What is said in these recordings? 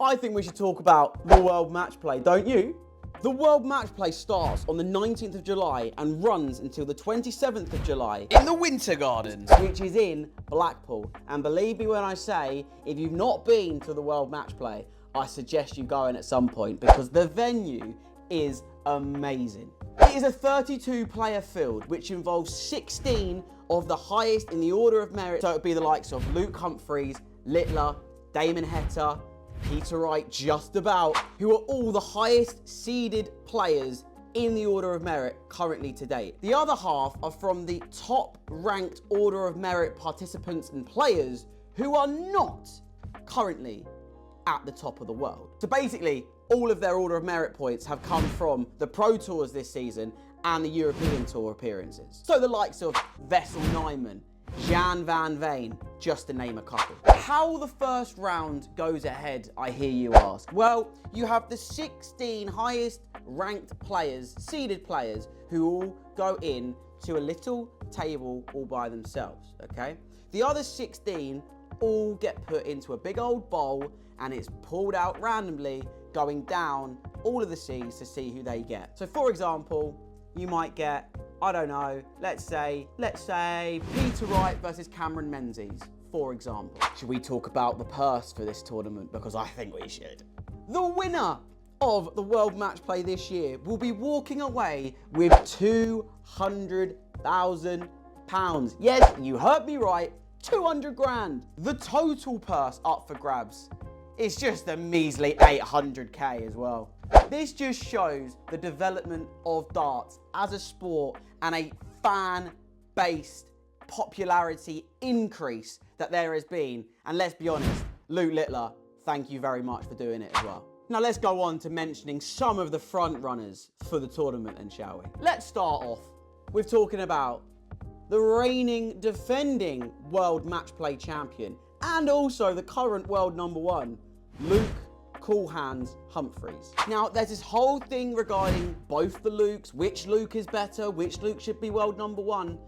I think we should talk about the World Matchplay, don't you? The World Matchplay starts on the 19th of July and runs until the 27th of July in the Winter Gardens, which is in Blackpool. And believe me when I say, if you've not been to the World Matchplay, I suggest you go in at some point because the venue is amazing. It is a 32-player field, which involves 16 of the highest in the order of merit. So it would be the likes of Luke Humphries, Littler, Damon Heta, Peter Wright, just about, who are all the highest seeded players in the order of merit currently to date. The other half are from the top ranked order of merit participants and players who are not currently at the top of the world. So basically, all of their order of merit points have come from the Pro Tours this season and the European Tour appearances. So the likes of Wessel Nijman, Jan van Veen, just to name a couple. How the first round goes ahead, I hear you ask. Well, you have the 16 highest ranked players, seeded players, who all go in to a little table all by themselves, okay? The other 16 all get put into a big old bowl and it's pulled out randomly, going down all of the seeds to see who they get. So for example, you might get, I don't know, let's say Peter Wright versus Cameron Menzies, for example. Should we talk about the purse for this tournament? Because I think we should. The winner of the World Matchplay this year will be walking away with £200,000. Yes, you heard me right, 200 grand. The total purse up for grabs is just a measly 800k as well. This just shows the development of darts as a sport and a fan-based popularity increase that there has been. And let's be honest, Luke Littler, thank you very much for doing it as well. Now let's go on to mentioning some of the front runners for the tournament, and shall we? Let's start off with talking about the reigning, defending World Matchplay champion and also the current world #1, Luke Cool Hands Humphries. Now, there's this whole thing regarding both the Lukes, which Luke is better, which Luke should be world #1.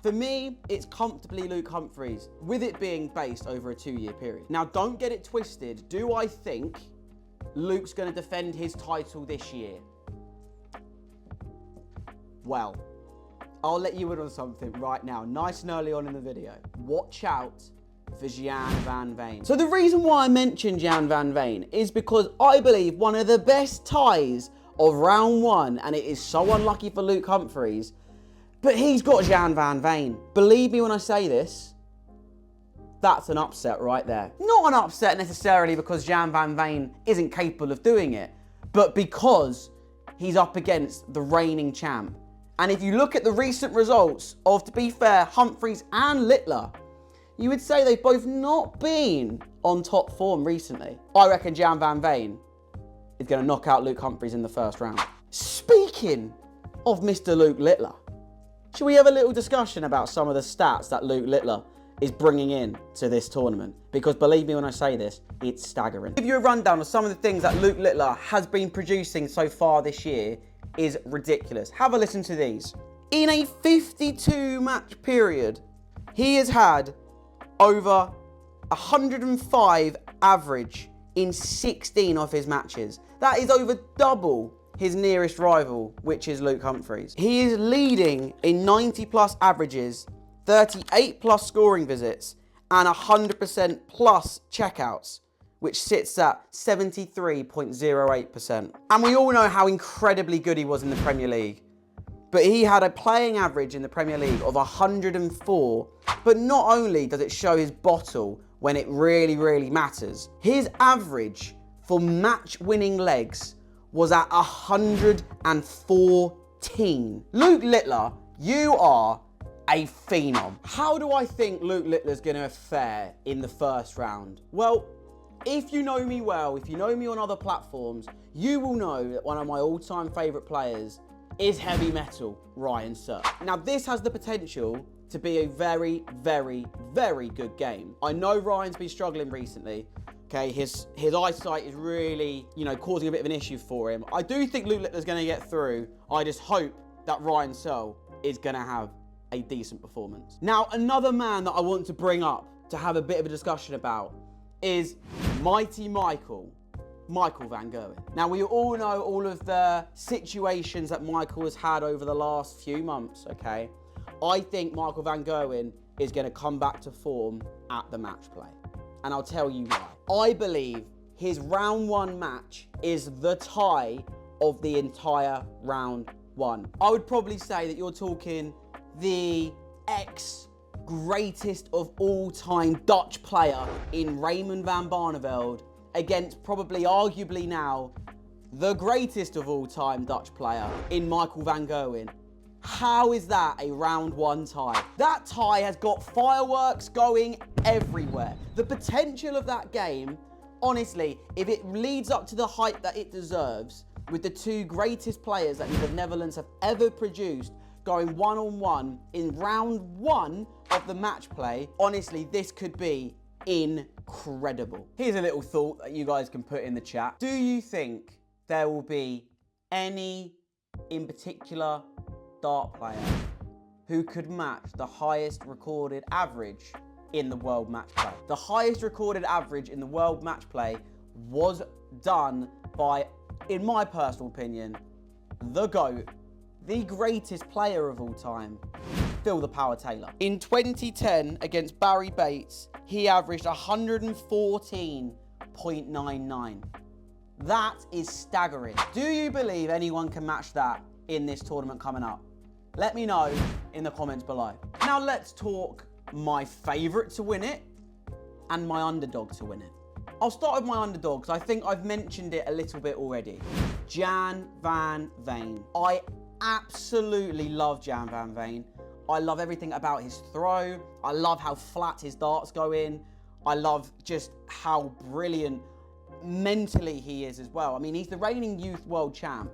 For me, it's comfortably Luke Humphries, with it being based over a 2-year period. Now, don't get it twisted. Do I think Luke's going to defend his title this year? Well, I'll let you in on something right now, nice and early on in the video. Watch out for Jan van Veen. So the reason why I mentioned Jan van Veen is because I believe one of the best ties of round 1, and it is so unlucky for Luke Humphries, but he's got Jan van Veen. Believe me when I say this, that's an upset right there. Not an upset necessarily because Jan van Veen isn't capable of doing it, but because he's up against the reigning champ. And if you look at the recent results of, to be fair, Humphries and Littler, you would say they've both not been on top form recently. I reckon Jan van Veen is going to knock out Luke Humphries in the first round. Speaking of Mr. Luke Littler, should we have a little discussion about some of the stats that Luke Littler is bringing in to this tournament? Because believe me when I say this, it's staggering. I'll give you a rundown of some of the things that Luke Littler has been producing so far this year is ridiculous. Have a listen to these. In a 52 match period, he has had over 105 average in 16 of his matches. That is over double his nearest rival, which is Luke Humphries. He is leading in 90 plus averages, 38 plus scoring visits, and 100% plus checkouts, which sits at 73.08%. And we all know how incredibly good he was in the Premier League. But he had a playing average in the Premier League of 104. But not only does it show his bottle when it really, really matters, his average for match-winning legs was at 114. Luke Littler, you are a phenom. How do I think Luke Littler's going to fare in the first round? Well, if you know me well, if you know me on other platforms, you will know that one of my all-time favourite players is heavy metal Ryan Searle. Now, this has the potential to be a very, very, very good game. I know Ryan's been struggling recently. Okay, his eyesight is really, causing a bit of an issue for him. I do think Luke Littler's going to get through. I just hope that Ryan Searle is going to have a decent performance. Now, another man that I want to bring up to have a bit of a discussion about is Mighty Michael Michael Van Gerwen. Now, we all know all of the situations that Michael has had over the last few months, okay? I think Michael Van Gerwen is going to come back to form at the match play. And I'll tell you why. I believe his round one match is the tie of the entire round one. I would probably say that you're talking the ex-greatest of all-time Dutch player in Raymond van Barneveld against probably arguably now the greatest of all-time Dutch player in Michael Van Gerwen. How is that a round one tie? That tie has got fireworks going everywhere. The potential of that game, honestly, if it leads up to the hype that it deserves, with the two greatest players that the Netherlands have ever produced going one-on-one in round one of the match play, honestly, this could be incredible. Here's a little thought that you guys can put in the chat. Do you think there will be any, in particular, dart player who could match the highest recorded average in the World Match Play? The highest recorded average in the World Match Play was done by, in my personal opinion, the GOAT, the greatest player of all time, Phil the Power Taylor. In 2010, against Barry Bates, he averaged 114.99. That is staggering. Do you believe anyone can match that in this tournament coming up? Let me know in the comments below. Now let's talk my favourite to win it and my underdog to win it. I'll start with my underdog because I think I've mentioned it a little bit already. Jan van Veen. I absolutely love Jan van Veen. I love everything about his throw. I love how flat his darts go in. I love just how brilliant mentally he is as well. I mean, he's the reigning youth world champ,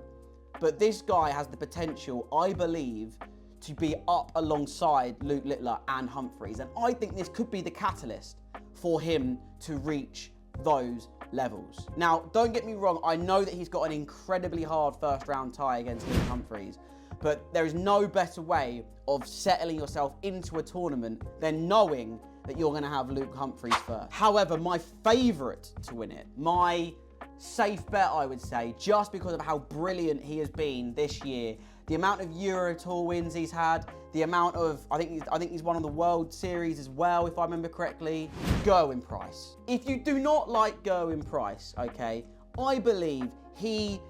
but this guy has the potential, I believe, to be up alongside Luke Littler and Humphries. And I think this could be the catalyst for him to reach those levels. Now, don't get me wrong, I know that he's got an incredibly hard first round tie against Luke Humphries, but there is no better way of settling yourself into a tournament than knowing that you're going to have Luke Humphries first. However, my favourite to win it, my safe bet, I would say, just because of how brilliant he has been this year, the amount of Euro Tour wins he's had, the amount of, I think he's won on the World Series as well, if I remember correctly, Gerwyn Price. If you do not like Gerwyn Price, okay, I believe he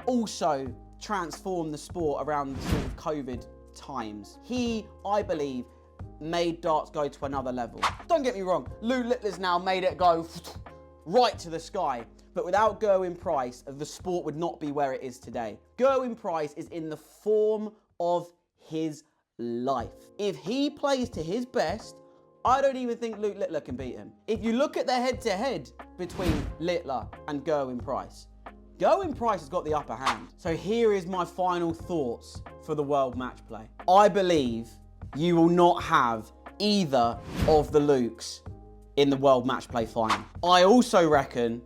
also transformed the sport around the sort of COVID times. He, I believe, made darts go to another level. Don't get me wrong, Luke Littler's now made it go right to the sky. But without Gerwyn Price, the sport would not be where it is today. Gerwyn Price is in the form of his life. If he plays to his best, I don't even think Luke Littler can beat him. If you look at the head-to-head between Littler and Gerwyn Price, Gerwyn Price has got the upper hand. So here is my final thoughts for the World Match Play. I believe you will not have either of the Lukes in the World Match Play final. I also reckon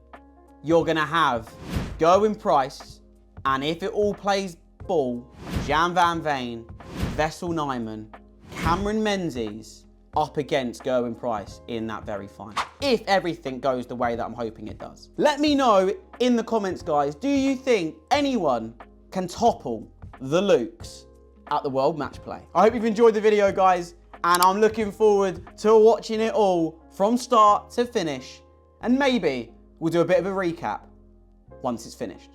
you're going to have Gerwyn Price, and if it all plays ball, Jan van Veen, Wessel Nijman, Cameron Menzies up against Gerwyn Price in that very final. If everything goes the way that I'm hoping it does. Let me know in the comments, guys, do you think anyone can topple the Lukes at the World Match Play? I hope you've enjoyed the video, guys, and I'm looking forward to watching it all from start to finish, and maybe we'll do a bit of a recap once it's finished.